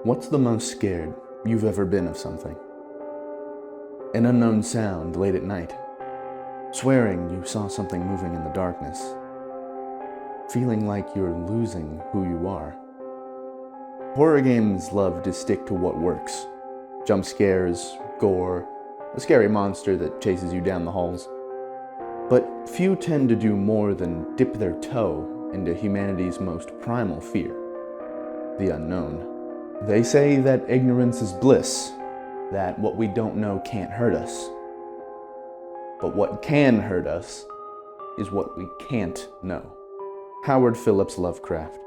What's the most scared you've ever been of something? An unknown sound late at night. Swearing you saw something moving in the darkness. Feeling like you're losing who you are. Horror games love to stick to what works. Jump scares, gore, a scary monster that chases you down the halls. But few tend to do more than dip their toe into humanity's most primal fear, the unknown. They say that ignorance is bliss, that what we don't know can't hurt us. But what can hurt us is what we can't know. Howard Phillips Lovecraft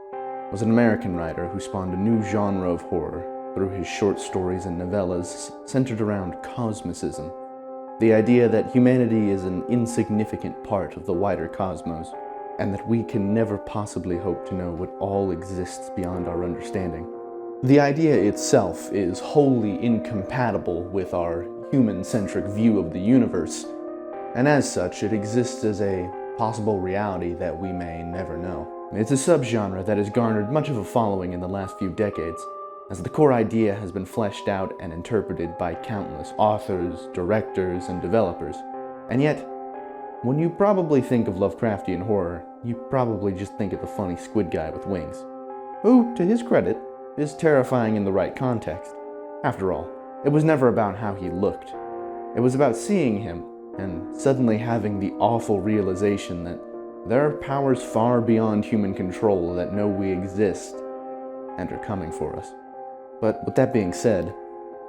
was an American writer who spawned a new genre of horror through his short stories and novellas centered around cosmicism, the idea that humanity is an insignificant part of the wider cosmos, and that we can never possibly hope to know what all exists beyond our understanding. The idea itself is wholly incompatible with our human-centric view of the universe, and as such, it exists as a possible reality that we may never know. It's a subgenre that has garnered much of a following in the last few decades, as the core idea has been fleshed out and interpreted by countless authors, directors, and developers. And yet, when you probably think of Lovecraftian horror, you probably just think of the funny squid guy with wings, who, to his credit, is terrifying in the right context. After all, it was never about how he looked. It was about seeing him and suddenly having the awful realization that there are powers far beyond human control that know we exist and are coming for us. But with that being said,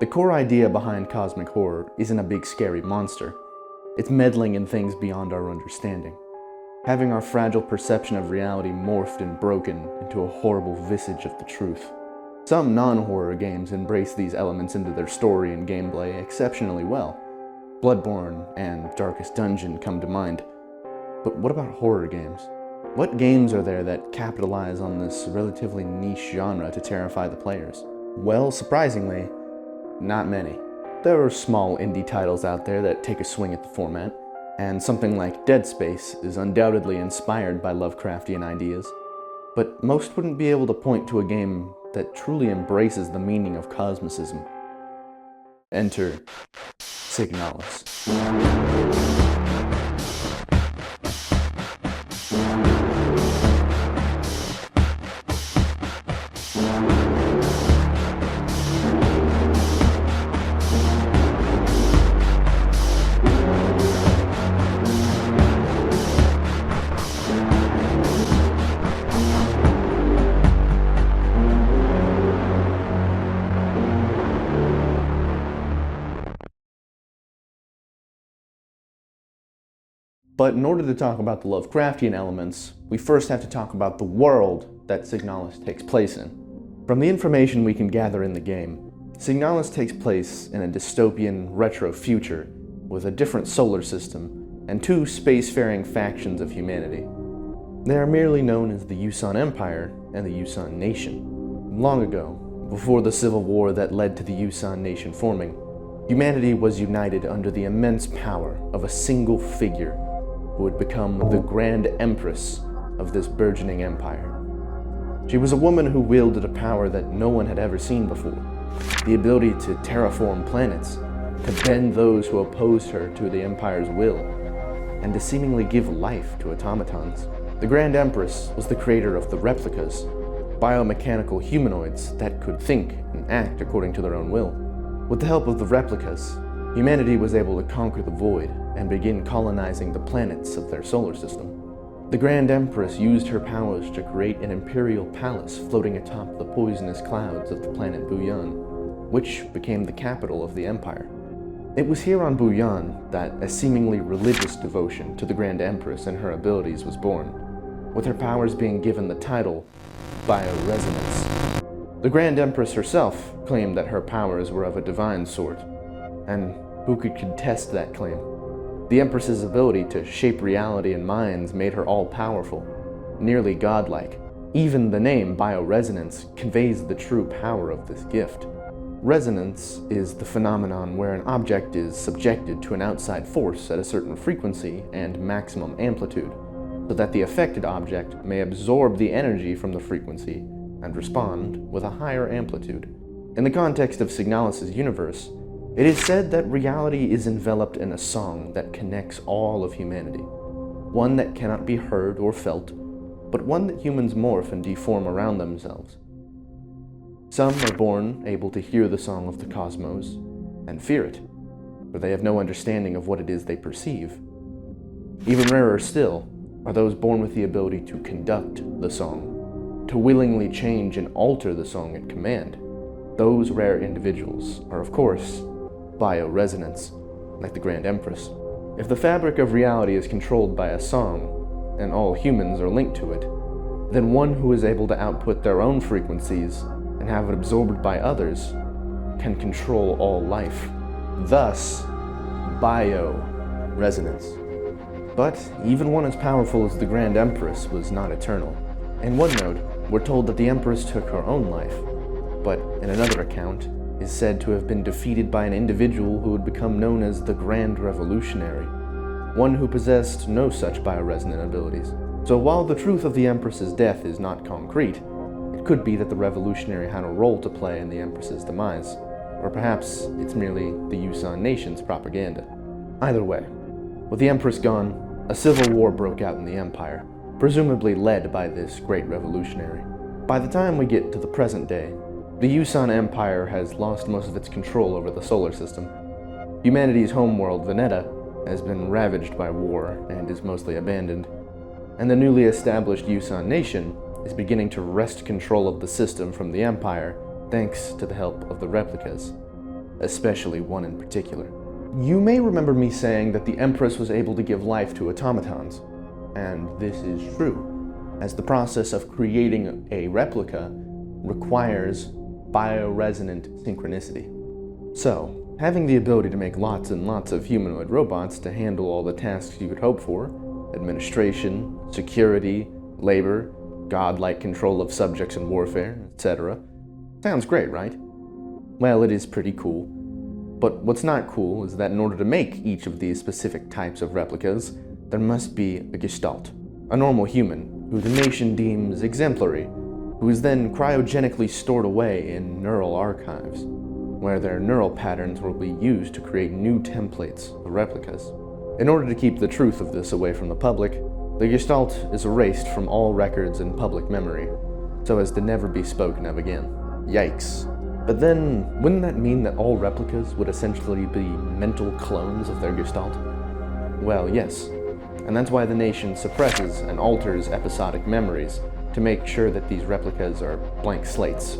the core idea behind cosmic horror isn't a big scary monster. It's meddling in things beyond our understanding, having our fragile perception of reality morphed and broken into a horrible visage of the truth. Some non-horror games embrace these elements into their story and gameplay exceptionally well. Bloodborne and Darkest Dungeon come to mind. But what about horror games? What games are there that capitalize on this relatively niche genre to terrify the players? Well, surprisingly, not many. There are small indie titles out there that take a swing at the format, and something like Dead Space is undoubtedly inspired by Lovecraftian ideas. But most wouldn't be able to point to a game that truly embraces the meaning of cosmicism. Enter Signalis. But in order to talk about the Lovecraftian elements, we first have to talk about the world that Signalis takes place in. From the information we can gather in the game, Signalis takes place in a dystopian retro future with a different solar system and two spacefaring factions of humanity. They are merely known as the Yusan Empire and the Yusan Nation. Long ago, before the civil war that led to the Yusan Nation forming, humanity was united under the immense power of a single figure who would become the Grand Empress of this burgeoning empire. She was a woman who wielded a power that no one had ever seen before, the ability to terraform planets, to bend those who opposed her to the empire's will, and to seemingly give life to automatons. The Grand Empress was the creator of the replicas, biomechanical humanoids that could think and act according to their own will. With the help of the replicas, humanity was able to conquer the void and begin colonizing the planets of their solar system. The Grand Empress used her powers to create an imperial palace floating atop the poisonous clouds of the planet Buyan, which became the capital of the empire. It was here on Buyan that a seemingly religious devotion to the Grand Empress and her abilities was born, with her powers being given the title Bioresonance. The Grand Empress herself claimed that her powers were of a divine sort, and who could contest that claim? The Empress's ability to shape reality and minds made her all-powerful, nearly godlike. Even the name bioresonance conveys the true power of this gift. Resonance is the phenomenon where an object is subjected to an outside force at a certain frequency and maximum amplitude, so that the affected object may absorb the energy from the frequency and respond with a higher amplitude. In the context of Signalis' universe, it is said that reality is enveloped in a song that connects all of humanity, one that cannot be heard or felt, but one that humans morph and deform around themselves. Some are born able to hear the song of the cosmos and fear it, for they have no understanding of what it is they perceive. Even rarer still are those born with the ability to conduct the song, to willingly change and alter the song at command. Those rare individuals are, of course, bioresonants, like the Grand Empress. If the fabric of reality is controlled by a song, and all humans are linked to it, then one who is able to output their own frequencies and have it absorbed by others can control all life. Thus, bioresonance. But even one as powerful as the Grand Empress was not eternal. In one note, we're told that the Empress took her own life, but in another account, is said to have been defeated by an individual who would become known as the Grand Revolutionary, one who possessed no such bioresonant abilities. So while the truth of the Empress's death is not concrete, it could be that the revolutionary had a role to play in the Empress's demise, or perhaps it's merely the Yusan nation's propaganda. Either way, with the Empress gone, a civil war broke out in the Empire, presumably led by this great revolutionary. By the time we get to the present day, the Yusan Empire has lost most of its control over the solar system. Humanity's homeworld, Veneta, has been ravaged by war and is mostly abandoned, and the newly established Yusan nation is beginning to wrest control of the system from the Empire thanks to the help of the replicas, especially one in particular. You may remember me saying that the Empress was able to give life to automatons, and this is true, as the process of creating a replica requires bioresonant synchronicity. So, having the ability to make lots and lots of humanoid robots to handle all the tasks you could hope for, administration, security, labor, godlike control of subjects in warfare, etc., sounds great, right? Well, it is pretty cool. But what's not cool is that in order to make each of these specific types of replicas, there must be a gestalt, a normal human, who the nation deems exemplary, who is then cryogenically stored away in neural archives, where their neural patterns will be used to create new templates of replicas. In order to keep the truth of this away from the public, the Gestalt is erased from all records and public memory, so as to never be spoken of again. Yikes. But then, wouldn't that mean that all replicas would essentially be mental clones of their Gestalt? Well, yes, and that's why the nation suppresses and alters episodic memories to make sure that these replicas are blank slates,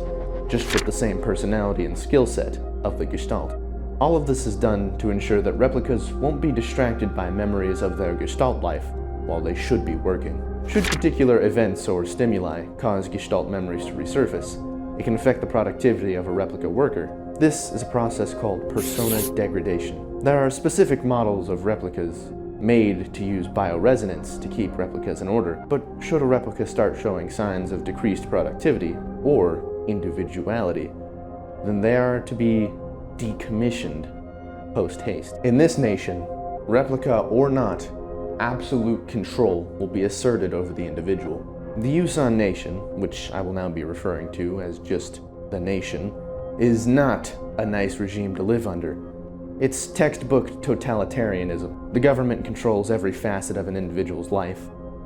just with the same personality and skill set of the Gestalt. All of this is done to ensure that replicas won't be distracted by memories of their Gestalt life while they should be working. Should particular events or stimuli cause Gestalt memories to resurface, it can affect the productivity of a replica worker. This is a process called persona degradation. There are specific models of replicas made to use bioresonance to keep replicas in order, but should a replica start showing signs of decreased productivity or individuality, then they are to be decommissioned post-haste. In this nation, replica or not, absolute control will be asserted over the individual. The Yusan nation, which I will now be referring to as just the nation, is not a nice regime to live under. It's textbook totalitarianism. The government controls every facet of an individual's life.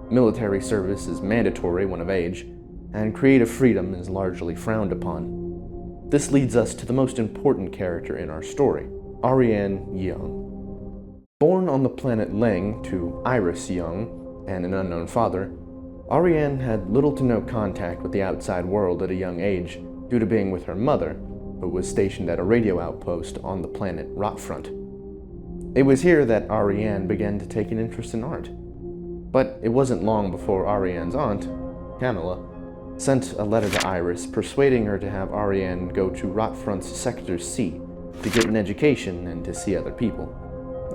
Military service is mandatory when of age, and creative freedom is largely frowned upon. This leads us to the most important character in our story, Ariane Young. Born on the planet Leng to Iris Young and an unknown father, Ariane had little to no contact with the outside world at a young age due to being with her mother, who was stationed at a radio outpost on the planet Rotfront. It was here that Ariane began to take an interest in art. But it wasn't long before Ariane's aunt, Camilla, sent a letter to Iris persuading her to have Ariane go to Rotfront's Sector C to get an education and to see other people.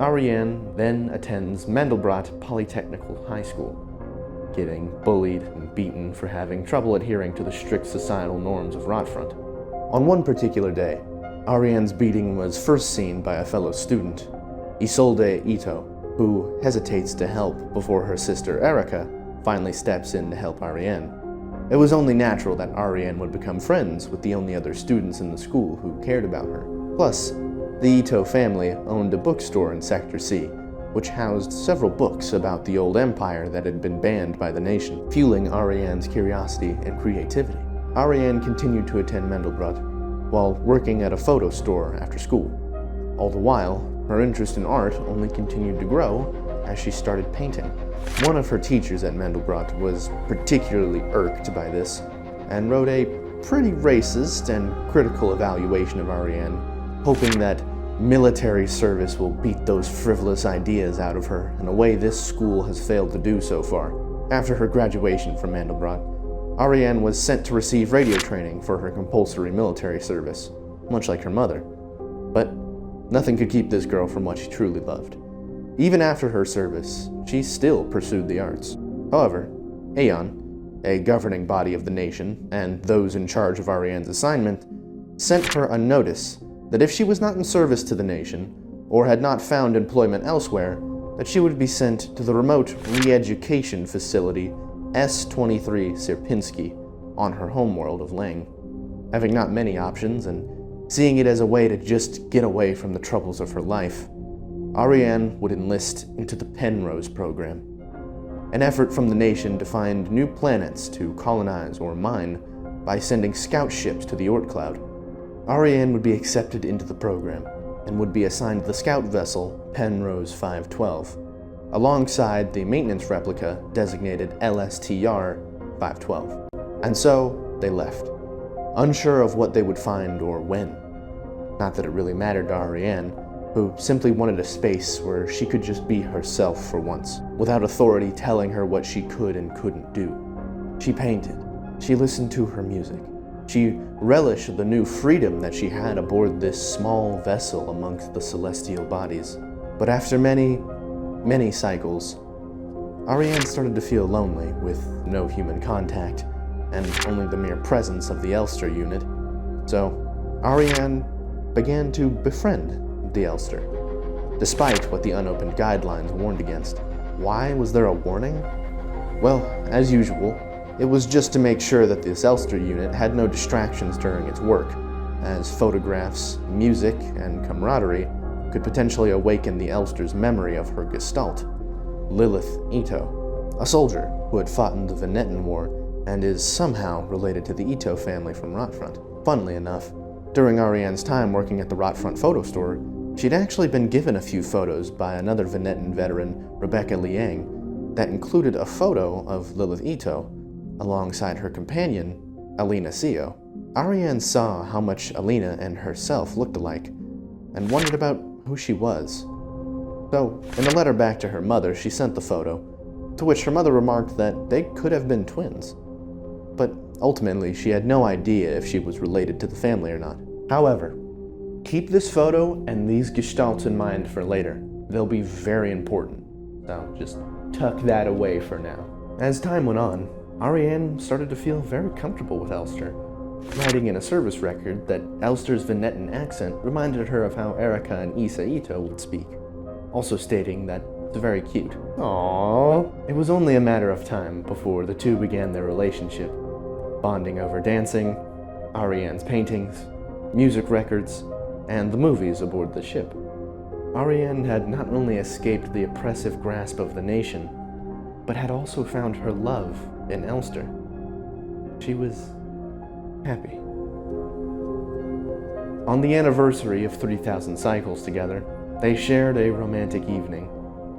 Ariane then attends Mandelbrot Polytechnical High School, getting bullied and beaten for having trouble adhering to the strict societal norms of Rotfront. On one particular day, Ariane's beating was first seen by a fellow student, Isolde Ito, who hesitates to help before her sister Erica finally steps in to help Ariane. It was only natural that Ariane would become friends with the only other students in the school who cared about her. Plus, the Ito family owned a bookstore in Sector C, which housed several books about the old empire that had been banned by the nation, fueling Ariane's curiosity and creativity. Ariane continued to attend Mandelbrot while working at a photo store after school. All the while, her interest in art only continued to grow as she started painting. One of her teachers at Mandelbrot was particularly irked by this and wrote a pretty racist and critical evaluation of Ariane, hoping that military service will beat those frivolous ideas out of her in a way this school has failed to do so far. After her graduation from Mandelbrot, Ariane was sent to receive radio training for her compulsory military service, much like her mother. But nothing could keep this girl from what she truly loved. Even after her service, she still pursued the arts. However, Aeon, a governing body of the nation, and those in charge of Ariane's assignment, sent her a notice that if she was not in service to the nation, or had not found employment elsewhere, that she would be sent to the remote re-education facility S-23 Sierpinski on her homeworld of Lang. Having not many options, and seeing it as a way to just get away from the troubles of her life, Ariane would enlist into the Penrose program, an effort from the nation to find new planets to colonize or mine by sending scout ships to the Oort Cloud. Ariane would be accepted into the program and would be assigned the scout vessel Penrose 512, alongside the maintenance replica designated LSTR 512. And so they left, unsure of what they would find or when. Not that it really mattered to Ariane, who simply wanted a space where she could just be herself for once, without authority telling her what she could and couldn't do. She painted, she listened to her music, she relished the new freedom that she had aboard this small vessel amongst the celestial bodies. But after many, many cycles, Ariane started to feel lonely with no human contact and only the mere presence of the Elster unit. So Ariane began to befriend the Elster, despite what the unopened guidelines warned against. Why was there a warning? Well, as usual, it was just to make sure that this Elster unit had no distractions during its work, as photographs, music, and camaraderie could potentially awaken the Elster's memory of her gestalt, Lilith Ito, a soldier who had fought in the Venetan War and is somehow related to the Ito family from Rotfront. Funnily enough, during Ariane's time working at the Rotfront photo store, she'd actually been given a few photos by another Venetan veteran, Rebecca Liang, that included a photo of Lilith Ito alongside her companion, Alina Seo. Ariane saw how much Alina and herself looked alike and wondered about who she was. So, in a letter back to her mother, she sent the photo, to which her mother remarked that they could have been twins. But ultimately, she had no idea if she was related to the family or not. However, keep this photo and these gestalts in mind for later. They'll be very important, so just tuck that away for now. As time went on, Ariane started to feel very comfortable with Elster, writing in a service record that Elster's Venetan accent reminded her of how Erika and Issa Ito would speak, also stating that it's very cute. Aww. It was only a matter of time before the two began their relationship, bonding over dancing, Ariane's paintings, music records, and the movies aboard the ship. Ariane had not only escaped the oppressive grasp of the nation, but had also found her love in Elster. She was happy. On the anniversary of 3,000 cycles together, they shared a romantic evening,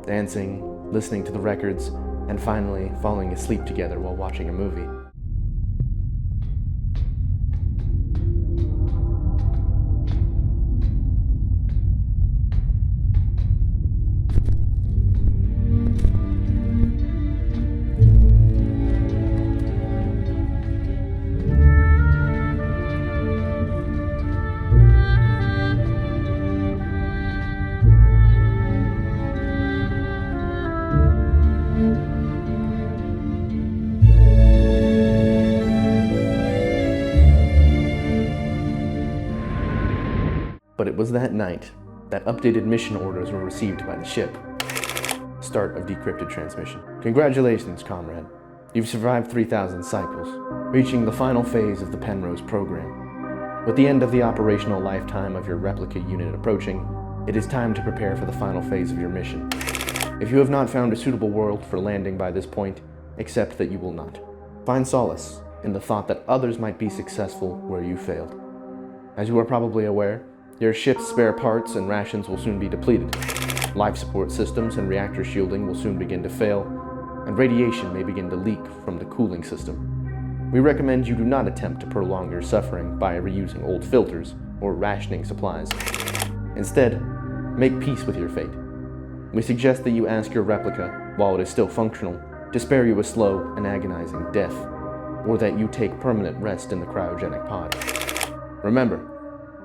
dancing, listening to the records, and finally falling asleep together while watching a movie. But it was that night that updated mission orders were received by the ship. Start of decrypted transmission. Congratulations, comrade. You've survived 3,000 cycles, reaching the final phase of the Penrose program. With the end of the operational lifetime of your replica unit approaching, it is time to prepare for the final phase of your mission. If you have not found a suitable world for landing by this point, accept that you will not. Find solace in the thought that others might be successful where you failed. As you are probably aware, your ship's spare parts and rations will soon be depleted. Life support systems and reactor shielding will soon begin to fail, and radiation may begin to leak from the cooling system. We recommend you do not attempt to prolong your suffering by reusing old filters or rationing supplies. Instead, make peace with your fate. We suggest that you ask your replica, while it is still functional, to spare you a slow and agonizing death, or that you take permanent rest in the cryogenic pod. Remember,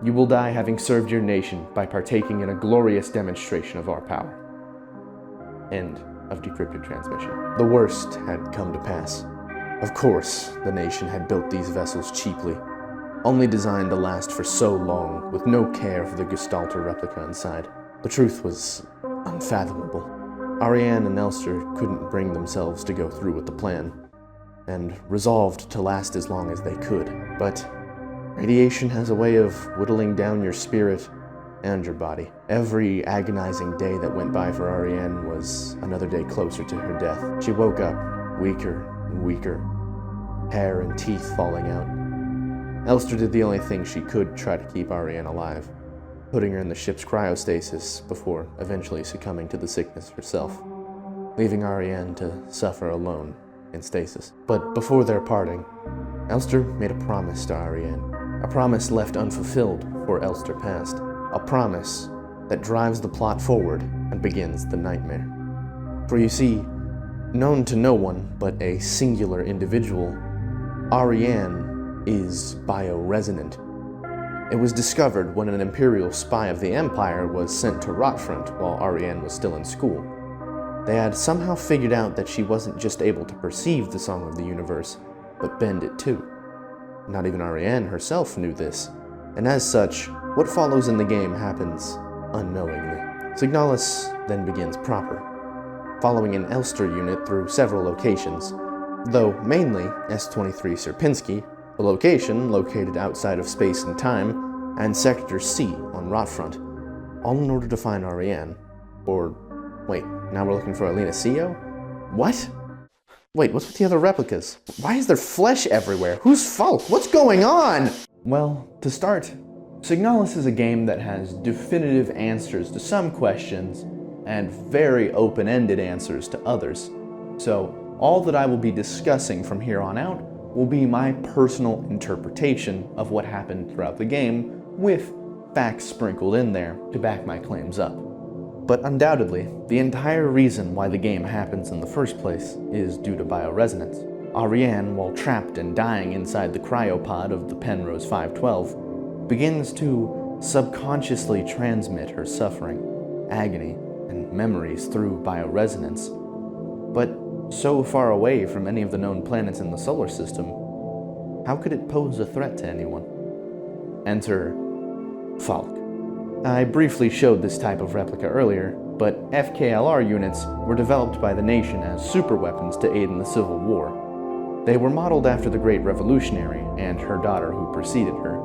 you will die having served your nation by partaking in a glorious demonstration of our power. End of decrypted transmission. The worst had come to pass. Of course, the nation had built these vessels cheaply, only designed to last for so long, with no care for the Gestalter replica inside. The truth was unfathomable. Ariane and Elster couldn't bring themselves to go through with the plan, and resolved to last as long as they could. But radiation has a way of whittling down your spirit and your body. Every agonizing day that went by for Ariane was another day closer to her death. She woke up weaker and weaker, hair and teeth falling out. Elster did the only thing she could to try to keep Ariane alive, putting her in the ship's cryostasis before eventually succumbing to the sickness herself, leaving Ariane to suffer alone in stasis. But before their parting, Elster made a promise to Ariane, a promise left unfulfilled before Elster passed, a promise that drives the plot forward and begins the nightmare. For you see, known to no one but a singular individual, Ariane is bioresonant. It was discovered when an Imperial spy of the Empire was sent to Rotfront while Ariane was still in school. They had somehow figured out that she wasn't just able to perceive the song of the universe, but bend it too. Not even Ariane herself knew this, and as such, what follows in the game happens unknowingly. Signalis then begins proper, following an Elster unit through several locations, though mainly S-23 Sierpinski, a location located outside of space and time, and Sector C on Rotfront, all in order to find Ariane. Or, wait, now we're looking for Alina Sio? What? Wait, what's with the other replicas? Why is there flesh everywhere? Who's Falk? What's going on? Well, to start, Signalis is a game that has definitive answers to some questions and very open-ended answers to others. So, all that I will be discussing from here on out will be my personal interpretation of what happened throughout the game, with facts sprinkled in there to back my claims up. But undoubtedly, the entire reason why the game happens in the first place is due to bioresonance. Ariane, while trapped and dying inside the cryopod of the Penrose 512, begins to subconsciously transmit her suffering, agony, and memories through bioresonance. But so far away from any of the known planets in the solar system, how could it pose a threat to anyone? Enter Falk. I briefly showed this type of replica earlier, but FKLR units were developed by the nation as superweapons to aid in the Civil War. They were modeled after the Great Revolutionary and her daughter who preceded her,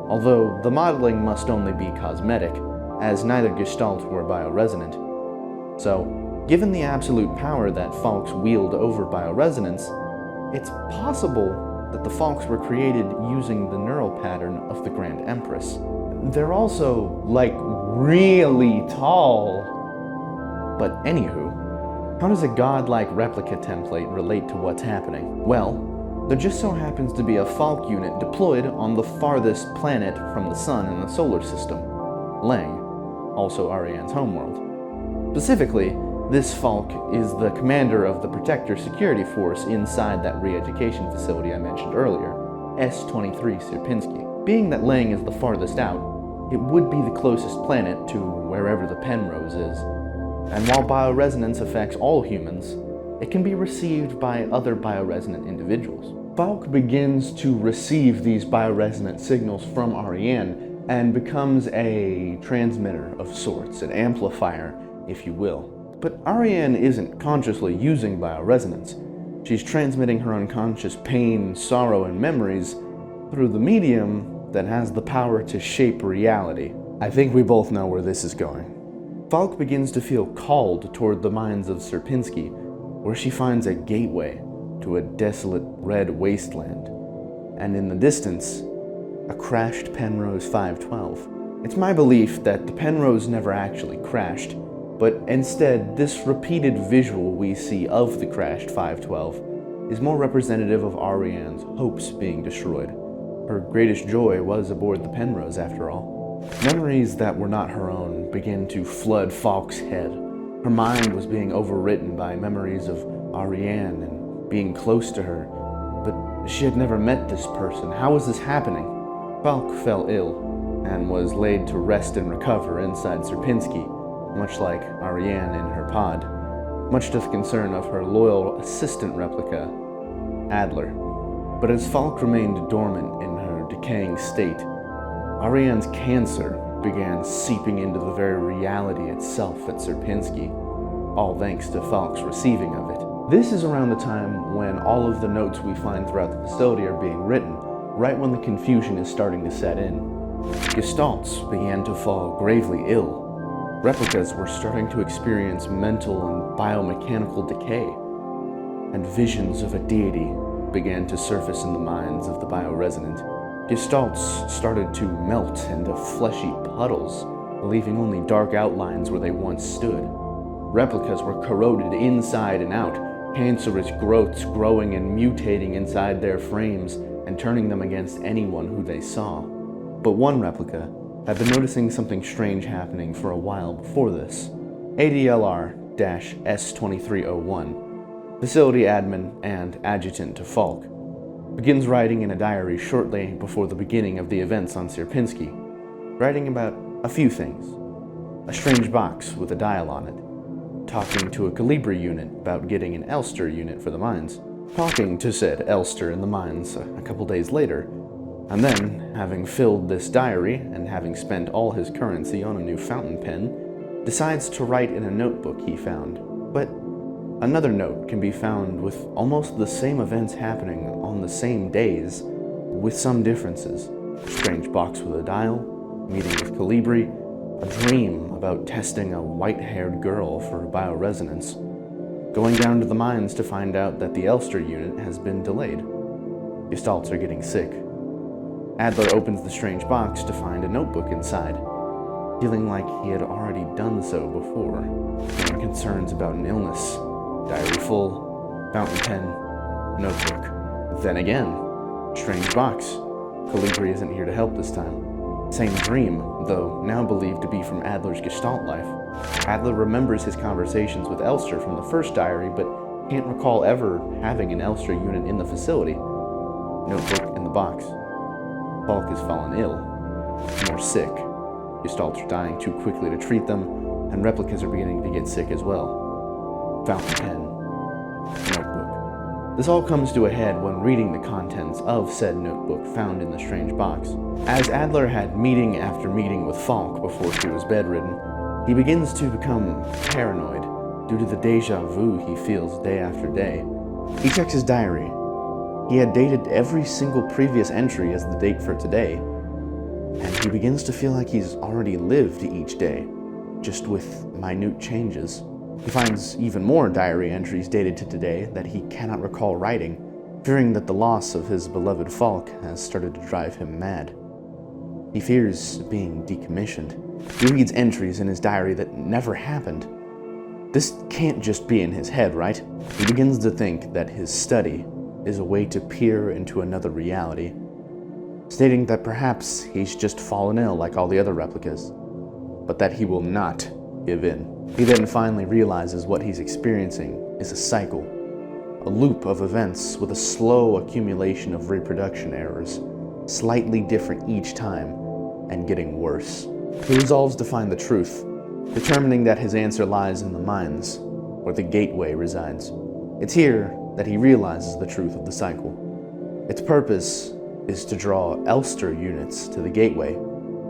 although the modeling must only be cosmetic, as neither Gestalt were bioresonant. So, given the absolute power that Falks wield over bioresonance, it's possible that the Falks were created using the neural pattern of the Grand Empress. They're also, really tall. But anywho, how does a godlike replica template relate to what's happening? Well, there just so happens to be a Falk unit deployed on the farthest planet from the sun in the solar system, Lang, also Ariane's homeworld. Specifically, this Falk is the commander of the Protector Security Force inside that re-education facility I mentioned earlier, S-23 Sierpinski. Being that Lang is the farthest out, it would be the closest planet to wherever the Penrose is. And while bioresonance affects all humans, it can be received by other bioresonant individuals. Falk begins to receive these bioresonant signals from Ariane and becomes a transmitter of sorts, an amplifier, if you will. But Ariane isn't consciously using bioresonance. She's transmitting her unconscious pain, sorrow, and memories through the medium that has the power to shape reality. I think we both know where this is going. Falk begins to feel called toward the mines of Sierpinski, where she finds a gateway to a desolate red wasteland, and in the distance, a crashed Penrose 512. It's my belief that the Penrose never actually crashed, but instead, this repeated visual we see of the crashed 512 is more representative of Ariane's hopes being destroyed. Her greatest joy was aboard the Penrose, after all. Memories that were not her own began to flood Falk's head. Her mind was being overwritten by memories of Ariane and being close to her, but she had never met this person. How was this happening? Falk fell ill and was laid to rest and recover inside Sierpinski, much like Ariane in her pod, much to the concern of her loyal assistant replica, Adler. But as Falk remained dormant in her decaying state, Ariane's cancer began seeping into the very reality itself at Sierpinski, all thanks to Falk's receiving of it. This is around the time when all of the notes we find throughout the facility are being written, right when the confusion is starting to set in. Gestalts began to fall gravely ill. Replicas were starting to experience mental and biomechanical decay, and visions of a deity began to surface in the minds of the bioresident. Gestalts started to melt into fleshy puddles, leaving only dark outlines where they once stood. Replicas were corroded inside and out, cancerous growths growing and mutating inside their frames and turning them against anyone who they saw. But one replica had been noticing something strange happening for a while before this. ADLR-S2301, facility admin and adjutant to Falk, begins writing in a diary shortly before the beginning of the events on Sierpinski, writing about a few things. A strange box with a dial on it, talking to a Calibri unit about getting an Elster unit for the mines, talking to said Elster in the mines a couple days later, and then, having filled this diary and having spent all his currency on a new fountain pen, decides to write in a notebook he found. But another note can be found with almost the same events happening on the same days, with some differences. A strange box with a dial, meeting with Calibri, a dream about testing a white-haired girl for bioresonance, going down to the mines to find out that the Elster unit has been delayed. Gestalts are getting sick. Adler opens the strange box to find a notebook inside, feeling like he had already done so before. Feeling concerns about an illness. Diary full, fountain pen, notebook. Then again, strange box. Calibri isn't here to help this time. Same dream, though now believed to be from Adler's Gestalt life. Adler remembers his conversations with Elster from the first diary, but can't recall ever having an Elster unit in the facility. Notebook in the box. Falk has fallen ill, more sick. Gestalts are dying too quickly to treat them, and replicas are beginning to get sick as well. Fountain pen, notebook. This all comes to a head when reading the contents of said notebook found in the strange box. As Adler had meeting after meeting with Falk before she was bedridden, he begins to become paranoid due to the deja vu he feels day after day. He checks his diary. He had dated every single previous entry as the date for today, and he begins to feel like he's already lived each day, just with minute changes. He finds even more diary entries dated to today that he cannot recall writing, fearing that the loss of his beloved Falk has started to drive him mad. He fears being decommissioned. He reads entries in his diary that never happened. This can't just be in his head, right? He begins to think that his study is a way to peer into another reality, stating that perhaps he's just fallen ill like all the other replicas, but that he will not give in. He then finally realizes what he's experiencing is a cycle, a loop of events with a slow accumulation of reproduction errors, slightly different each time, and getting worse. He resolves to find the truth, determining that his answer lies in the mines, where the gateway resides. It's here that he realizes the truth of the cycle. Its purpose is to draw Elster units to the gateway,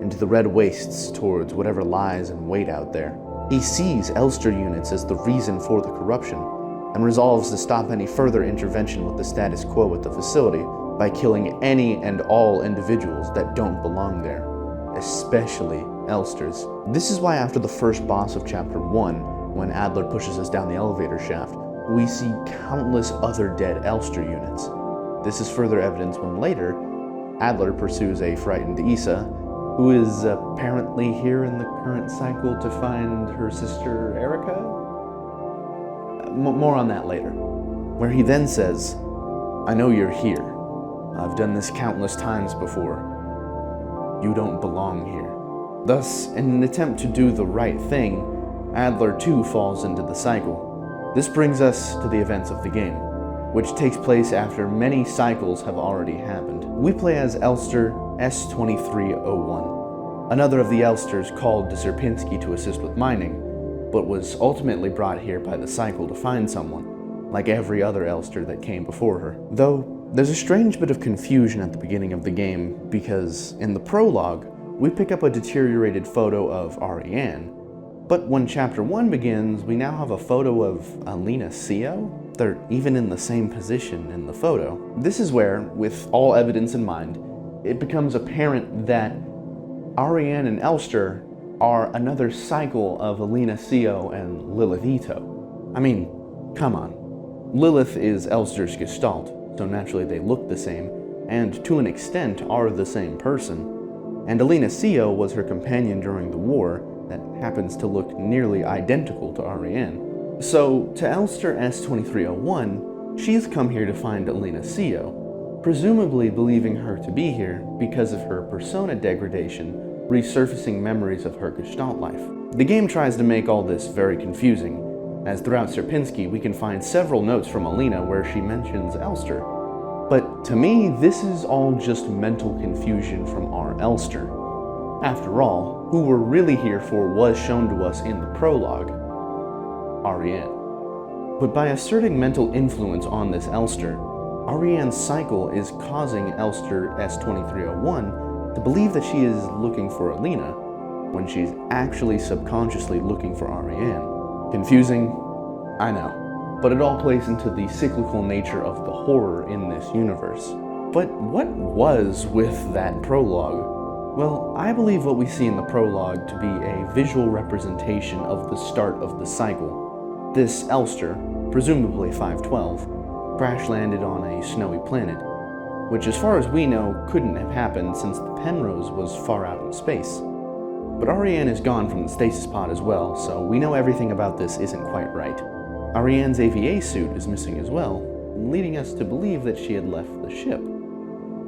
into the red wastes towards whatever lies in wait out there. He sees Elster units as the reason for the corruption, and resolves to stop any further intervention with the status quo at the facility by killing any and all individuals that don't belong there, especially Elsters. This is why after the first boss of Chapter 1, when Adler pushes us down the elevator shaft, we see countless other dead Elster units. This is further evidence when later, Adler pursues a frightened Issa, who is apparently here in the current cycle to find her sister Erica? More on that later. Where he then says, "I know you're here. I've done this countless times before. You don't belong here." Thus, in an attempt to do the right thing, Adler too falls into the cycle. This brings us to the events of the game, which takes place after many cycles have already happened. We play as Elster S2301, another of the Elsters called to Sierpinski to assist with mining, but was ultimately brought here by the cycle to find someone, like every other Elster that came before her. Though, there's a strange bit of confusion at the beginning of the game, because in the prologue, we pick up a deteriorated photo of Ariane, but when Chapter 1 begins, we now have a photo of Alina Sio. They're even in the same position in the photo. This is where, with all evidence in mind, it becomes apparent that Ariane and Elster are another cycle of Alina Sio and Lilith Ito. I mean, come on. Lilith is Elster's gestalt, so naturally they look the same, and to an extent are the same person. And Alina Sio was her companion during the war that happens to look nearly identical to Ariane. So, to Elster S2301, she's come here to find Alina Sio, presumably believing her to be here because of her persona degradation, resurfacing memories of her Gestalt life. The game tries to make all this very confusing, as throughout Sierpinski we can find several notes from Alina where she mentions Elster. But to me, this is all just mental confusion from our Elster. After all, who we're really here for was shown to us in the prologue, Ariane. But by asserting mental influence on this Elster, Ariane's cycle is causing Elster S2301 to believe that she is looking for Alina, when she's actually subconsciously looking for Ariane. Confusing? I know. But it all plays into the cyclical nature of the horror in this universe. But what was with that prologue? Well, I believe what we see in the prologue to be a visual representation of the start of the cycle. This Elster, presumably 512, crash-landed on a snowy planet, which as far as we know couldn't have happened since the Penrose was far out in space. But Ariane is gone from the stasis pod as well, so we know everything about this isn't quite right. Ariane's AVA suit is missing as well, leading us to believe that she had left the ship.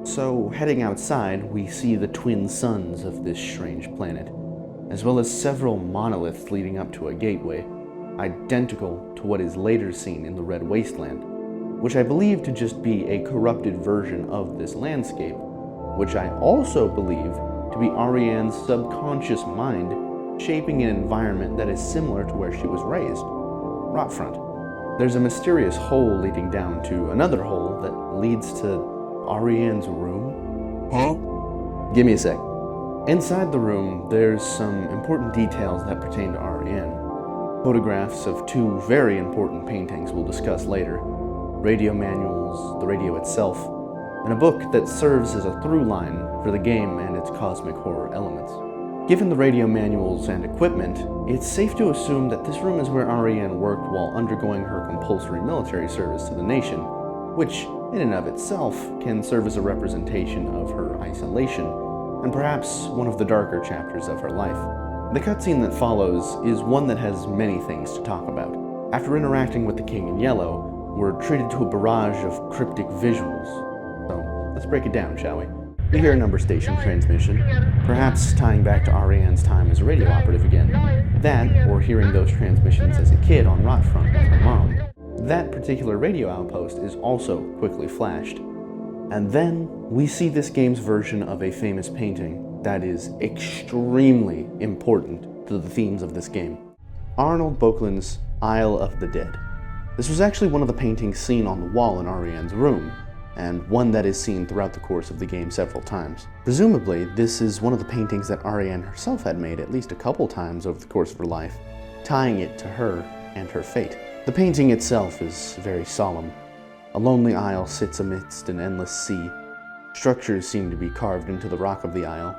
So, heading outside, we see the twin suns of this strange planet, as well as several monoliths leading up to a gateway, identical to what is later seen in the Red Wasteland, which I believe to just be a corrupted version of this landscape, which I also believe to be Ariane's subconscious mind shaping an environment that is similar to where she was raised, Rotfront. There's a mysterious hole leading down to another hole that leads to Ariane's room? Huh? Give me a sec. Inside the room, there's some important details that pertain to Ariane. Photographs of two very important paintings we'll discuss later. Radio manuals, the radio itself, and a book that serves as a through line for the game and its cosmic horror elements. Given the radio manuals and equipment, it's safe to assume that this room is where Ariane worked while undergoing her compulsory military service to the nation, which, in and of itself, can serve as a representation of her isolation, and perhaps one of the darker chapters of her life. The cutscene that follows is one that has many things to talk about. After interacting with the King in Yellow, we're treated to a barrage of cryptic visuals. So, let's break it down, shall we? We hear a number station transmission, perhaps tying back to Ariane's time as a radio operative again. That, or hearing those transmissions as a kid on Rotfront with her mom. That particular radio outpost is also quickly flashed. And then, we see this game's version of a famous painting that is extremely important to the themes of this game. Arnold Boeklin's Isle of the Dead. This was actually one of the paintings seen on the wall in Ariane's room, and one that is seen throughout the course of the game several times. Presumably, this is one of the paintings that Ariane herself had made at least a couple times over the course of her life, tying it to her and her fate. The painting itself is very solemn. A lonely isle sits amidst an endless sea. Structures seem to be carved into the rock of the isle,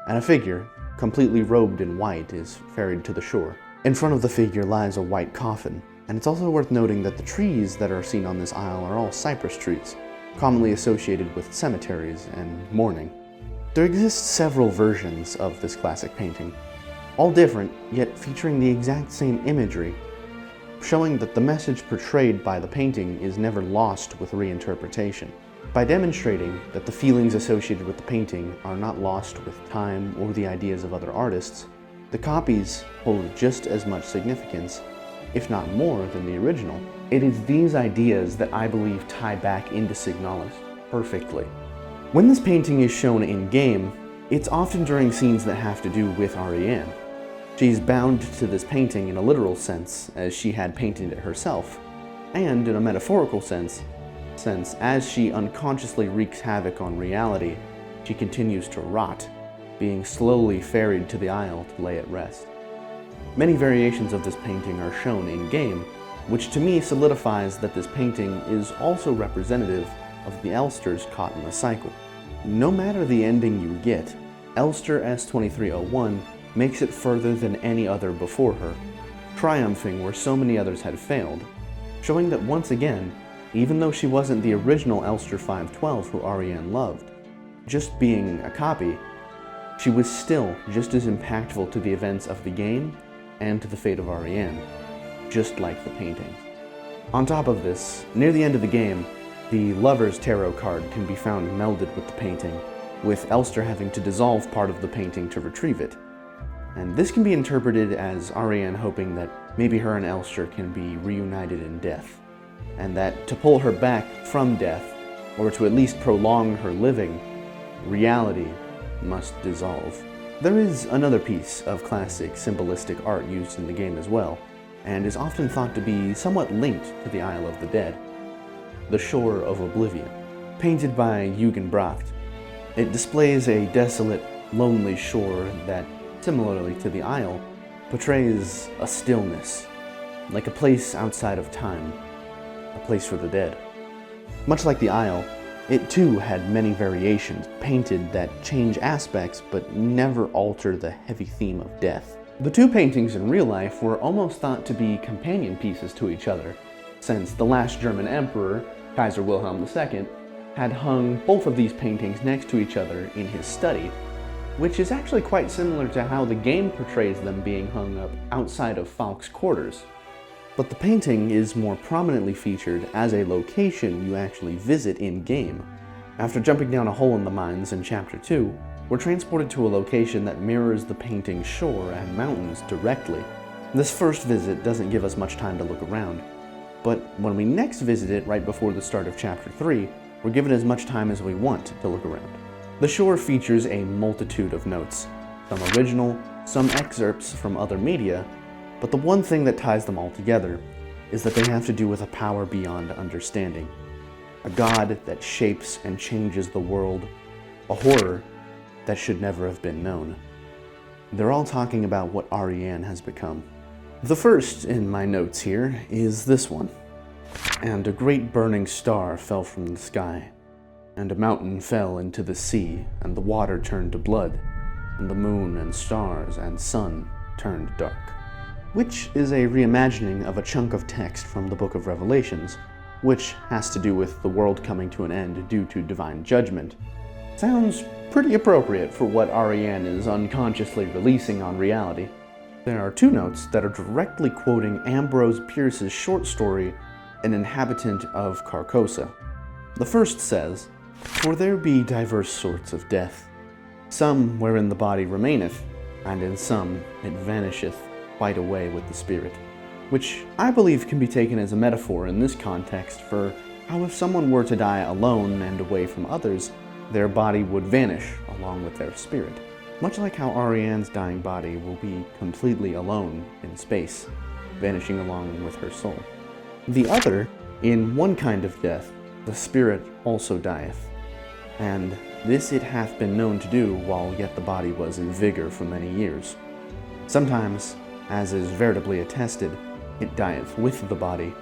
and a figure, completely robed in white, is ferried to the shore. In front of the figure lies a white coffin, and it's also worth noting that the trees that are seen on this isle are all cypress trees, commonly associated with cemeteries and mourning. There exist several versions of this classic painting, all different, yet featuring the exact same imagery, showing that the message portrayed by the painting is never lost with reinterpretation. By demonstrating that the feelings associated with the painting are not lost with time or the ideas of other artists, the copies hold just as much significance, if not more, than the original. It is these ideas that I believe tie back into Signalis perfectly. When this painting is shown in-game, it's often during scenes that have to do with Ariane. She's bound to this painting in a literal sense, as she had painted it herself, and in a metaphorical sense, since as she unconsciously wreaks havoc on reality, she continues to rot, being slowly ferried to the isle to lay at rest. Many variations of this painting are shown in-game, which to me solidifies that this painting is also representative of the Elsters caught in the cycle. No matter the ending you get, Elster S2301 makes it further than any other before her, triumphing where so many others had failed, showing that once again, even though she wasn't the original Elster 512 who Ariane loved, just being a copy, she was still just as impactful to the events of the game and to the fate of Ariane, just like the paintings. On top of this, near the end of the game, the Lover's Tarot card can be found melded with the painting, with Elster having to dissolve part of the painting to retrieve it. And this can be interpreted as Ariane hoping that maybe her and Elster can be reunited in death, and that to pull her back from death, or to at least prolong her living, reality must dissolve. There is another piece of classic symbolistic art used in the game as well, and is often thought to be somewhat linked to the Isle of the Dead, the Shore of Oblivion. Painted by Eugen Bracht, it displays a desolate, lonely shore that, similarly to the Isle, portrays a stillness, like a place outside of time, a place for the dead. Much like the Isle, it too had many variations painted that change aspects but never alter the heavy theme of death. The two paintings in real life were almost thought to be companion pieces to each other, since the last German emperor, Kaiser Wilhelm II, had hung both of these paintings next to each other in his study, which is actually quite similar to how the game portrays them being hung up outside of Falk's quarters. But the painting is more prominently featured as a location you actually visit in-game. After jumping down a hole in the mines in Chapter 2, we're transported to a location that mirrors the painting's shore and mountains directly. This first visit doesn't give us much time to look around, but when we next visit it right before the start of Chapter 3, we're given as much time as we want to look around. The shore features a multitude of notes, some original, some excerpts from other media, but the one thing that ties them all together is that they have to do with a power beyond understanding, a god that shapes and changes the world, a horror that should never have been known. They're all talking about what Ariane has become. The first in my notes here is this one. And a great burning star fell from the sky, and a mountain fell into the sea, and the water turned to blood, and the moon and stars and sun turned dark. Which is a reimagining of a chunk of text from the Book of Revelations, which has to do with the world coming to an end due to divine judgment. Sounds pretty appropriate for what Ariane is unconsciously releasing on reality. There are two notes that are directly quoting Ambrose Bierce's short story, An Inhabitant of Carcosa. The first says, "For there be diverse sorts of death, some wherein the body remaineth, and in some it vanisheth quite away with the spirit," which I believe can be taken as a metaphor in this context for how if someone were to die alone and away from others, their body would vanish along with their spirit. Much like how Ariane's dying body will be completely alone in space, vanishing along with her soul. The other, in one kind of death, the spirit also dieth, and this it hath been known to do while yet the body was in vigor for many years. Sometimes, as is veritably attested, it dieth with the body,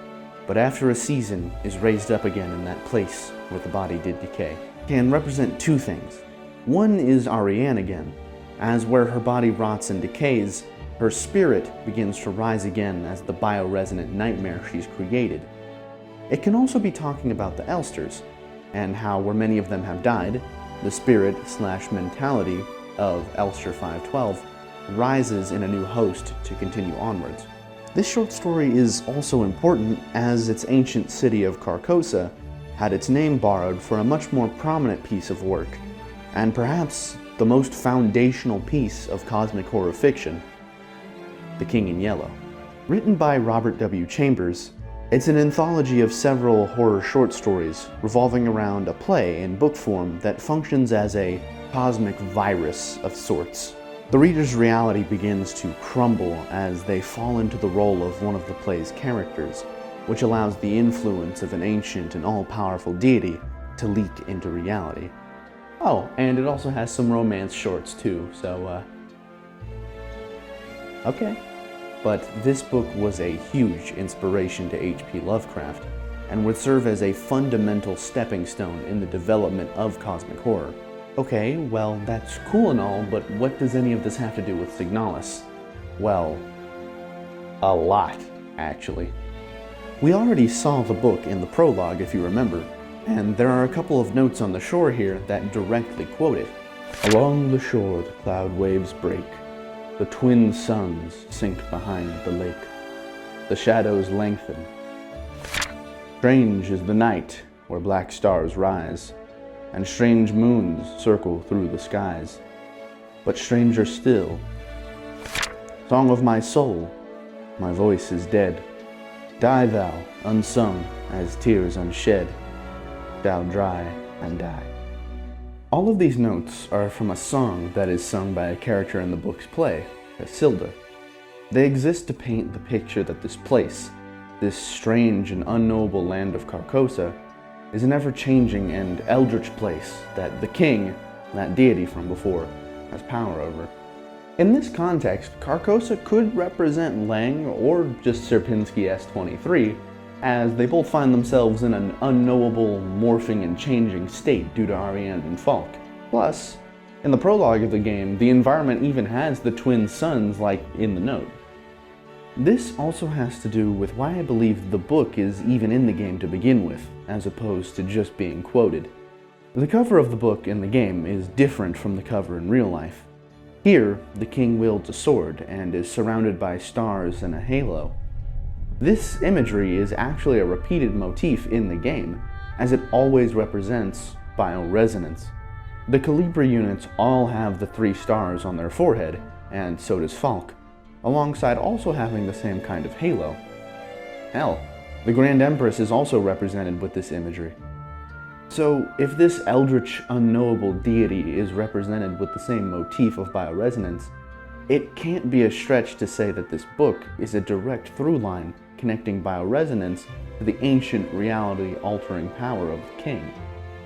but after a season is raised up again in that place where the body did decay. Can represent two things. One is Ariane again, as where her body rots and decays, her spirit begins to rise again as the bioresonant nightmare she's created. It can also be talking about the Elsters, and how where many of them have died, the spirit/mentality of Elster 512 rises in a new host to continue onwards. This short story is also important as its ancient city of Carcosa had its name borrowed for a much more prominent piece of work, and perhaps the most foundational piece of cosmic horror fiction, The King in Yellow. Written by Robert W. Chambers, it's an anthology of several horror short stories revolving around a play in book form that functions as a cosmic virus of sorts. The reader's reality begins to crumble as they fall into the role of one of the play's characters, which allows the influence of an ancient and all-powerful deity to leak into reality. Oh, and it also has some romance shorts too, so, okay. But this book was a huge inspiration to H.P. Lovecraft, and would serve as a fundamental stepping stone in the development of cosmic horror. Okay, well, that's cool and all, but what does any of this have to do with Signalis? Well, a lot, actually. We already saw the book in the prologue, if you remember, and there are a couple of notes on the shore here that directly quote it. Along the shore the cloud waves break, the twin suns sink behind the lake, the shadows lengthen. Strange is the night where black stars rise, and strange moons circle through the skies. But stranger still, song of my soul, my voice is dead. Die thou, unsung, as tears unshed, shall dry and die. All of these notes are from a song that is sung by a character in the book's play, Isilda. They exist to paint the picture that this place, this strange and unknowable land of Carcosa, is an ever-changing and eldritch place that the king, that deity from before, has power over. In this context, Carcosa could represent Lang or just Sierpinski S23, as they both find themselves in an unknowable, morphing and changing state due to Ariane and Falk. Plus, in the prologue of the game, the environment even has the twin suns like in the note. This also has to do with why I believe the book is even in the game to begin with, as opposed to just being quoted. The cover of the book in the game is different from the cover in real life. Here, the king wields a sword and is surrounded by stars and a halo. This imagery is actually a repeated motif in the game, as it always represents bioresonance. The Calibri units all have the 3 stars on their forehead, and so does Falk, alongside also having the same kind of halo. Hell, the Grand Empress is also represented with this imagery. So, if this eldritch, unknowable deity is represented with the same motif of bioresonance, it can't be a stretch to say that this book is a direct through line connecting bioresonance to the ancient reality-altering power of the king.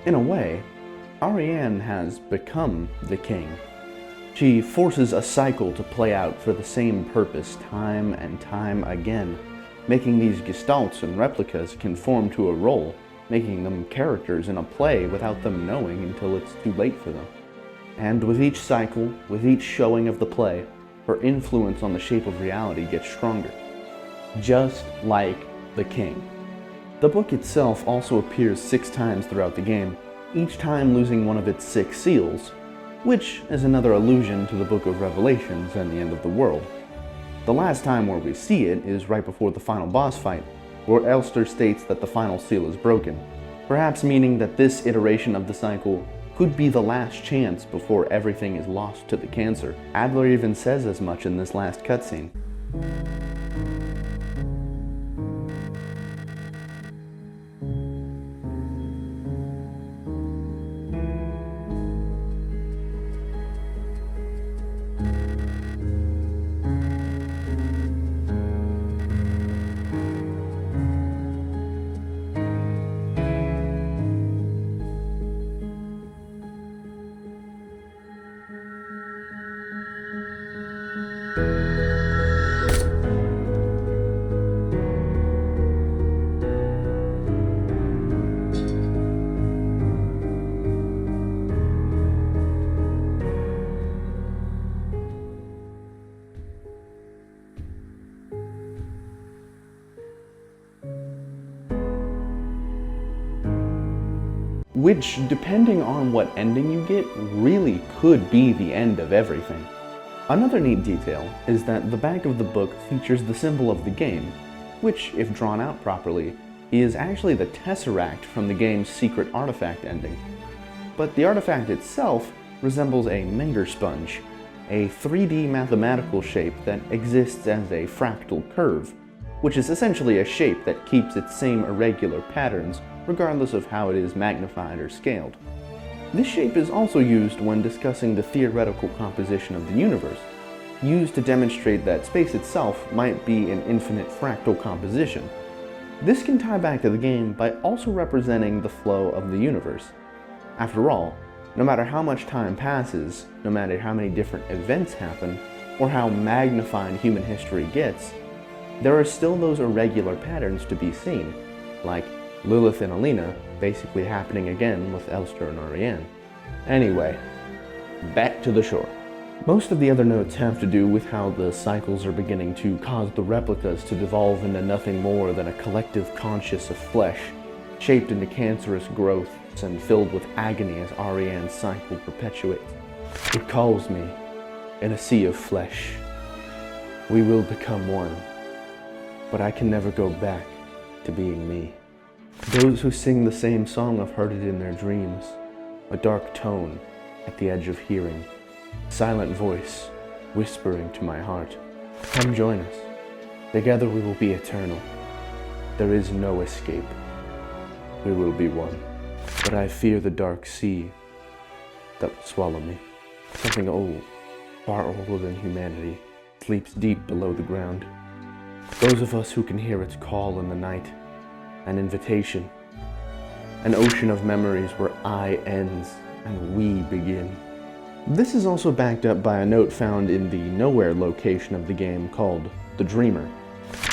In a way, Ariane has become the king. She forces a cycle to play out for the same purpose time and time again, making these gestalts and replicas conform to a role, making them characters in a play without them knowing until it's too late for them. And with each cycle, with each showing of the play, her influence on the shape of reality gets stronger. Just like the king. The book itself also appears 6 times throughout the game, each time losing one of its 6 seals, which is another allusion to the Book of Revelations and the end of the world. The last time where we see it is right before the final boss fight, where Elster states that the final seal is broken, perhaps meaning that this iteration of the cycle could be the last chance before everything is lost to the cancer. Adler even says as much in this last cutscene. which, depending on what ending you get, really could be the end of everything. Another neat detail is that the back of the book features the symbol of the game, which, if drawn out properly, is actually the Tesseract from the game's secret artifact ending. But the artifact itself resembles a Menger sponge, a 3D mathematical shape that exists as a fractal curve, which is essentially a shape that keeps its same irregular patterns regardless of how it is magnified or scaled. This shape is also used when discussing the theoretical composition of the universe, used to demonstrate that space itself might be an infinite fractal composition. This can tie back to the game by also representing the flow of the universe. After all, no matter how much time passes, no matter how many different events happen, or how magnified human history gets, there are still those irregular patterns to be seen, like Lilith and Alina basically happening again with Elster and Ariane. Anyway, back to the shore. Most of the other notes have to do with how the cycles are beginning to cause the replicas to devolve into nothing more than a collective conscious of flesh, shaped into cancerous growths and filled with agony as Ariane's cycle perpetuates. It calls me, in a sea of flesh. We will become one, but I can never go back to being me. Those who sing the same song have heard it in their dreams, a dark tone at the edge of hearing, silent voice whispering to my heart, come join us. Together we will be eternal. There is no escape. We will be one. But I fear the dark sea that will swallow me. Something old, far older than humanity, sleeps deep below the ground. Those of us who can hear its call in the night, an invitation, an ocean of memories where I ends and we begin. This is also backed up by a note found in the nowhere location of the game called The Dreamer,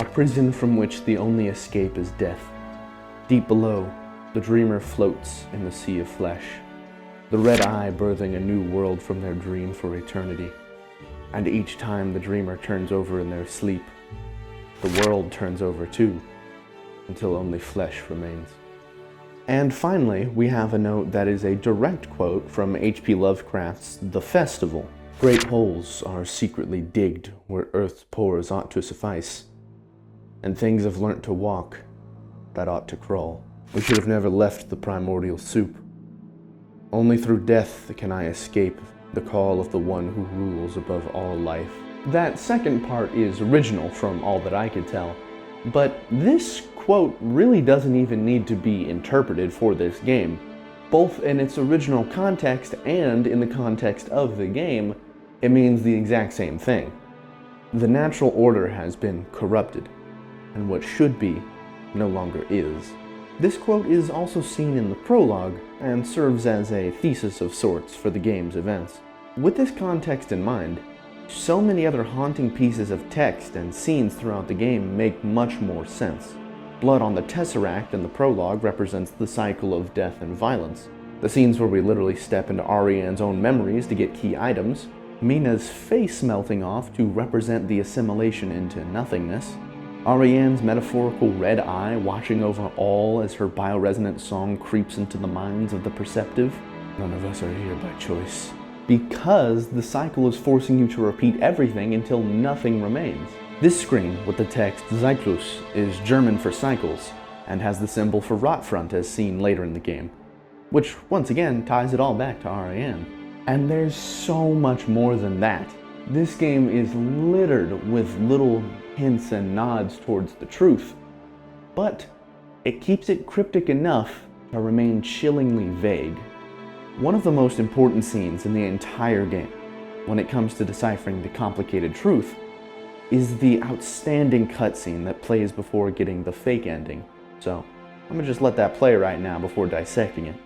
a prison from which the only escape is death. Deep below, the dreamer floats in the sea of flesh, the red eye birthing a new world from their dream for eternity. And each time the dreamer turns over in their sleep, the world turns over too, until only flesh remains. And finally, we have a note that is a direct quote from H.P. Lovecraft's The Festival. Great holes are secretly digged where earth's pores ought to suffice, and things have learnt to walk that ought to crawl. We should have never left the primordial soup. Only through death can I escape the call of the one who rules above all life. That second part is original from all that I could tell, but this quote really doesn't even need to be interpreted for this game. Both in its original context and in the context of the game, it means the exact same thing. The natural order has been corrupted, and what should be no longer is. This quote is also seen in the prologue and serves as a thesis of sorts for the game's events. With this context in mind, so many other haunting pieces of text and scenes throughout the game make much more sense. Blood on the Tesseract in the prologue represents the cycle of death and violence. The scenes where we literally step into Ariane's own memories to get key items. Mina's face melting off to represent the assimilation into nothingness. Ariane's metaphorical red eye watching over all as her bioresonant song creeps into the minds of the perceptive. None of us are here by choice. Because the cycle is forcing you to repeat everything until nothing remains. This screen with the text Zyklus is German for cycles, and has the symbol for Rotfront as seen later in the game, which once again ties it all back to Ariane. And there's so much more than that. This game is littered with little hints and nods towards the truth, but it keeps it cryptic enough to remain chillingly vague. One of the most important scenes in the entire game, when it comes to deciphering the complicated truth, is the outstanding cutscene that plays before getting the fake ending. So, I'm gonna just let that play right now before dissecting it.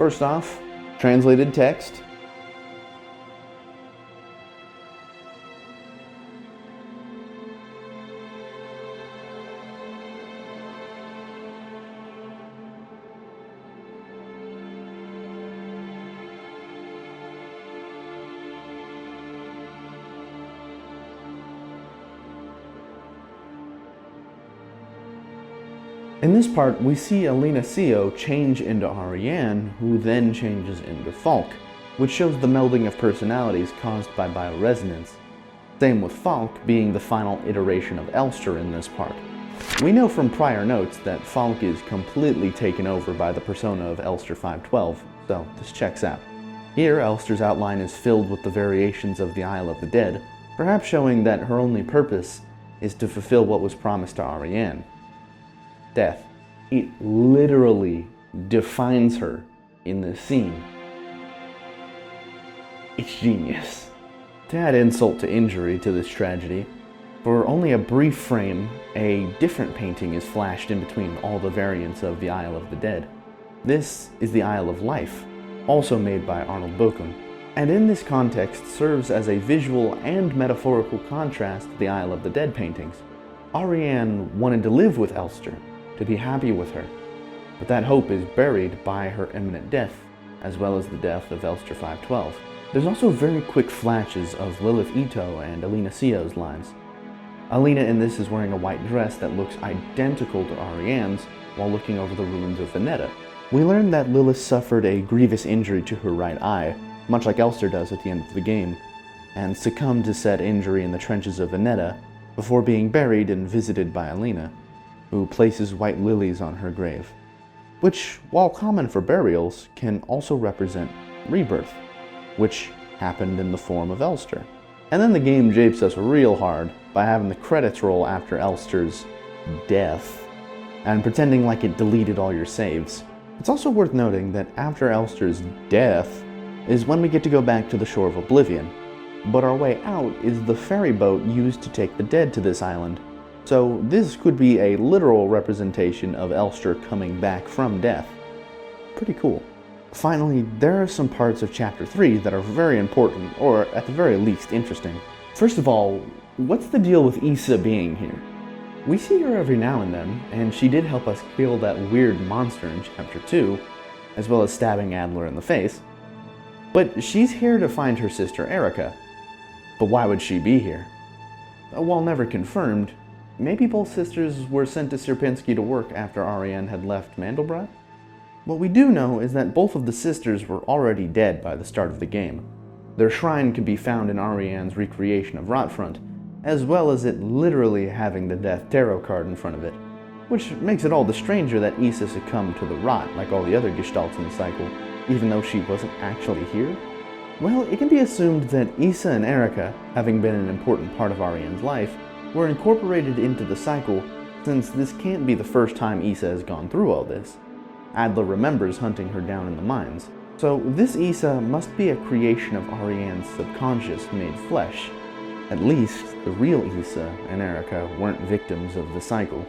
first off, translated text. In this part, we see Alina Sio change into Ariane, who then changes into Falk, which shows the melding of personalities caused by bioresonance. Same with Falk being the final iteration of Elster in this part. We know from prior notes that Falk is completely taken over by the persona of Elster 512, so this checks out. Here, Elster's outline is filled with the variations of the Isle of the Dead, perhaps showing that her only purpose is to fulfill what was promised to Ariane. Death. It literally defines her in this scene. It's genius. To add insult to injury to this tragedy, for only a brief frame, a different painting is flashed in between all the variants of the Isle of the Dead. This is the Isle of Life, also made by Arnold Bokum, and in this context serves as a visual and metaphorical contrast to the Isle of the Dead paintings. Ariane wanted to live with Elster, to be happy with her, but that hope is buried by her imminent death, as well as the death of Elster 512. There's also very quick flashes of Lilith Ito and Alina Sio's lines. Alina in this is wearing a white dress that looks identical to Ariane's while looking over the ruins of Veneta. We learn that Lilith suffered a grievous injury to her right eye, much like Elster does at the end of the game, and succumbed to said injury in the trenches of Veneta before being buried and visited by Alina, who places white lilies on her grave, which, while common for burials, can also represent rebirth, which happened in the form of Elster. And then the game japes us real hard by having the credits roll after Elster's death, and pretending like it deleted all your saves. It's also worth noting that after Elster's death is when we get to go back to the shore of Oblivion, but our way out is the ferry boat used to take the dead to this island. So this could be a literal representation of Elster coming back from death. Pretty cool. Finally, there are some parts of Chapter 3 that are very important, or at the very least interesting. First of all, what's the deal with Issa being here? We see her every now and then, and she did help us kill that weird monster in Chapter 2, as well as stabbing Adler in the face. But she's here to find her sister Erica. But why would she be here? While never confirmed, maybe both sisters were sent to Sierpinski to work after Ariane had left Mandelbrot? What we do know is that both of the sisters were already dead by the start of the game. Their shrine can be found in Ariane's recreation of Rotfront, as well as it literally having the Death Tarot card in front of it, which makes it all the stranger that Issa succumbed to the rot like all the other Gestalts in the cycle, even though she wasn't actually here. Well, it can be assumed that Issa and Erica, having been an important part of Ariane's life, were incorporated into the cycle, since this can't be the first time Issa has gone through all this. Adler remembers hunting her down in the mines, so this Issa must be a creation of Ariane's subconscious made flesh. At least, the real Issa and Erica weren't victims of the cycle.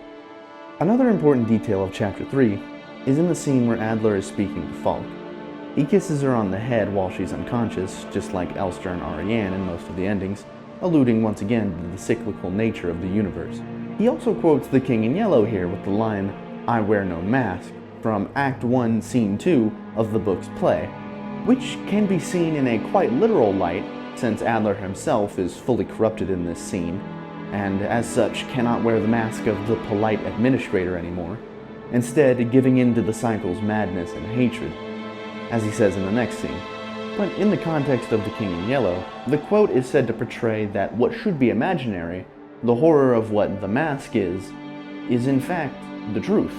Another important detail of Chapter 3 is in the scene where Adler is speaking to Falk. He kisses her on the head while she's unconscious, just like Elster and Ariane in most of the endings, alluding once again to the cyclical nature of the universe. He also quotes the King in Yellow here with the line, "I wear no mask," from Act 1, Scene 2 of the book's play, which can be seen in a quite literal light, since Adler himself is fully corrupted in this scene, and as such cannot wear the mask of the polite administrator anymore, instead giving in to the cycle's madness and hatred, as he says in the next scene. But in the context of The King in Yellow, the quote is said to portray that what should be imaginary, the horror of what the mask is in fact the truth.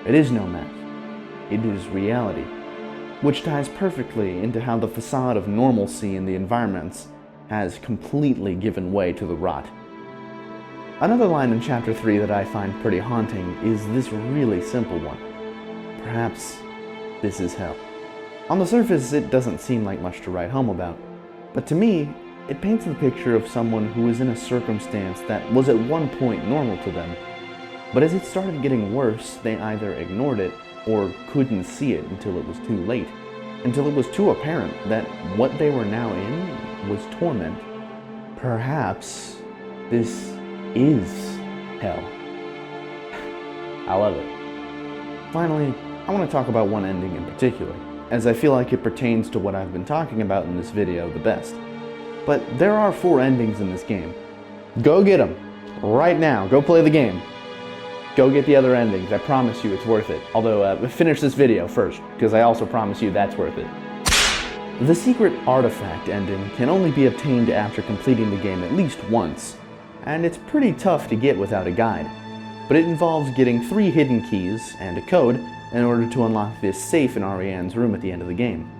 It is no mask. It is reality. Which ties perfectly into how the facade of normalcy in the environments has completely given way to the rot. Another line in Chapter 3 that I find pretty haunting is this really simple one. Perhaps this is hell. On the surface, it doesn't seem like much to write home about, but to me, it paints the picture of someone who is in a circumstance that was at one point normal to them, but as it started getting worse, they either ignored it or couldn't see it until it was too late. until it was too apparent that what they were now in was torment. Perhaps this is hell. I love it. Finally, I want to talk about one ending in particular, as I feel like it pertains to what I've been talking about in this video the best. But there are 4 endings in this game. Go get them. Right now. Go play the game. Go get the other endings. I promise you it's worth it. Although, finish this video first, because I also promise you that's worth it. The secret artifact ending can only be obtained after completing the game at least once, and it's pretty tough to get without a guide. But it involves getting 3 hidden keys and a code in order to unlock this safe in Ariane's room at the end of the game.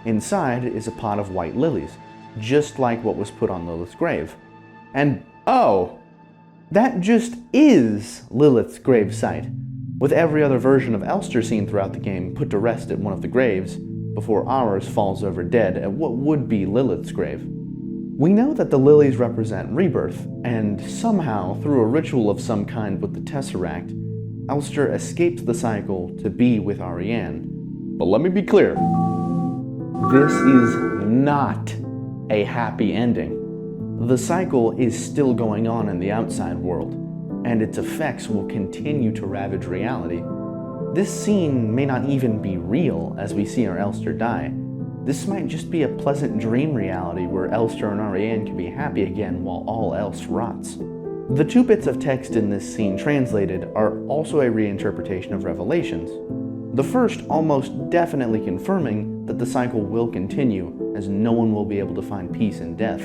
Inside is a pot of white lilies, just like what was put on Lilith's grave. And oh, that just is Lilith's grave site, with every other version of Elster seen throughout the game put to rest at one of the graves, before ours falls over dead at what would be Lilith's grave. We know that the lilies represent rebirth, and somehow, through a ritual of some kind with the Tesseract, Elster escaped the cycle to be with Ariane. But let me be clear, this is not a happy ending. The cycle is still going on in the outside world, and its effects will continue to ravage reality. This scene may not even be real as we see our Elster die. This might just be a pleasant dream reality where Elster and Ariane can be happy again while all else rots. The 2 bits of text in this scene translated are also a reinterpretation of Revelations. The first almost definitely confirming that the cycle will continue, as no one will be able to find peace in death.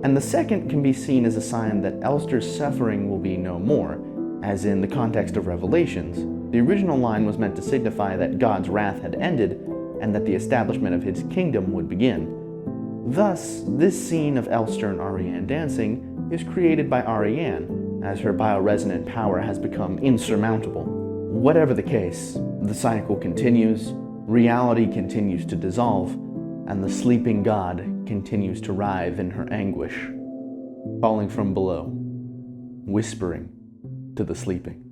And the second can be seen as a sign that Elster's suffering will be no more, as in the context of Revelations. The original line was meant to signify that God's wrath had ended, and that the establishment of his kingdom would begin. Thus, this scene of Elster and Ariane dancing is created by Ariane, as her bioresonant power has become insurmountable. Whatever the case, the cycle continues, reality continues to dissolve, and the sleeping god continues to writhe in her anguish, calling from below, whispering to the sleeping.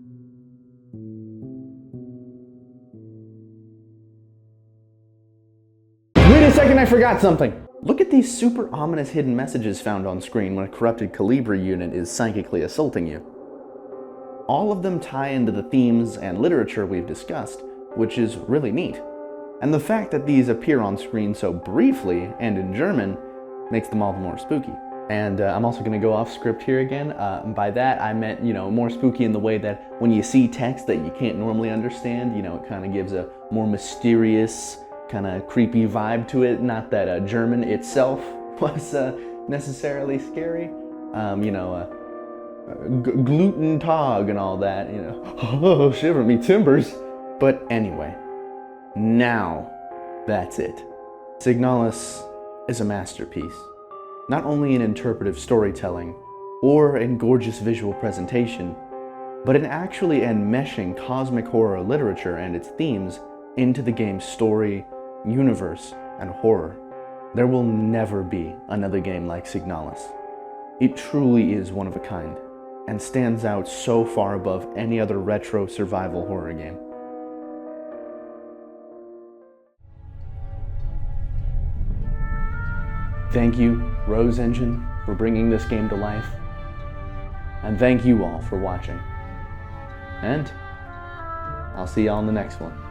Wait a second, I forgot something! Look at these super ominous hidden messages found on screen when a corrupted Calibri unit is psychically assaulting you. All of them tie into the themes and literature we've discussed, which is really neat. And the fact that these appear on screen so briefly and in German makes them all the more spooky. And I'm also going to go off script here again. By that I meant, more spooky in the way that when you see text that you can't normally understand, it kind of gives a more mysterious, kind of creepy vibe to it. Not that German itself was necessarily scary. Gluten Tag and all that, oh, shiver me timbers. But anyway, now that's it. Signalis is a masterpiece, not only in interpretive storytelling or in gorgeous visual presentation, but in actually enmeshing cosmic horror literature and its themes into the game's story, universe, and horror. There will never be another game like Signalis. It truly is one of a kind, and stands out so far above any other retro survival horror game. Thank you, Rose Engine, for bringing this game to life, and thank you all for watching. And I'll see y'all in the next one.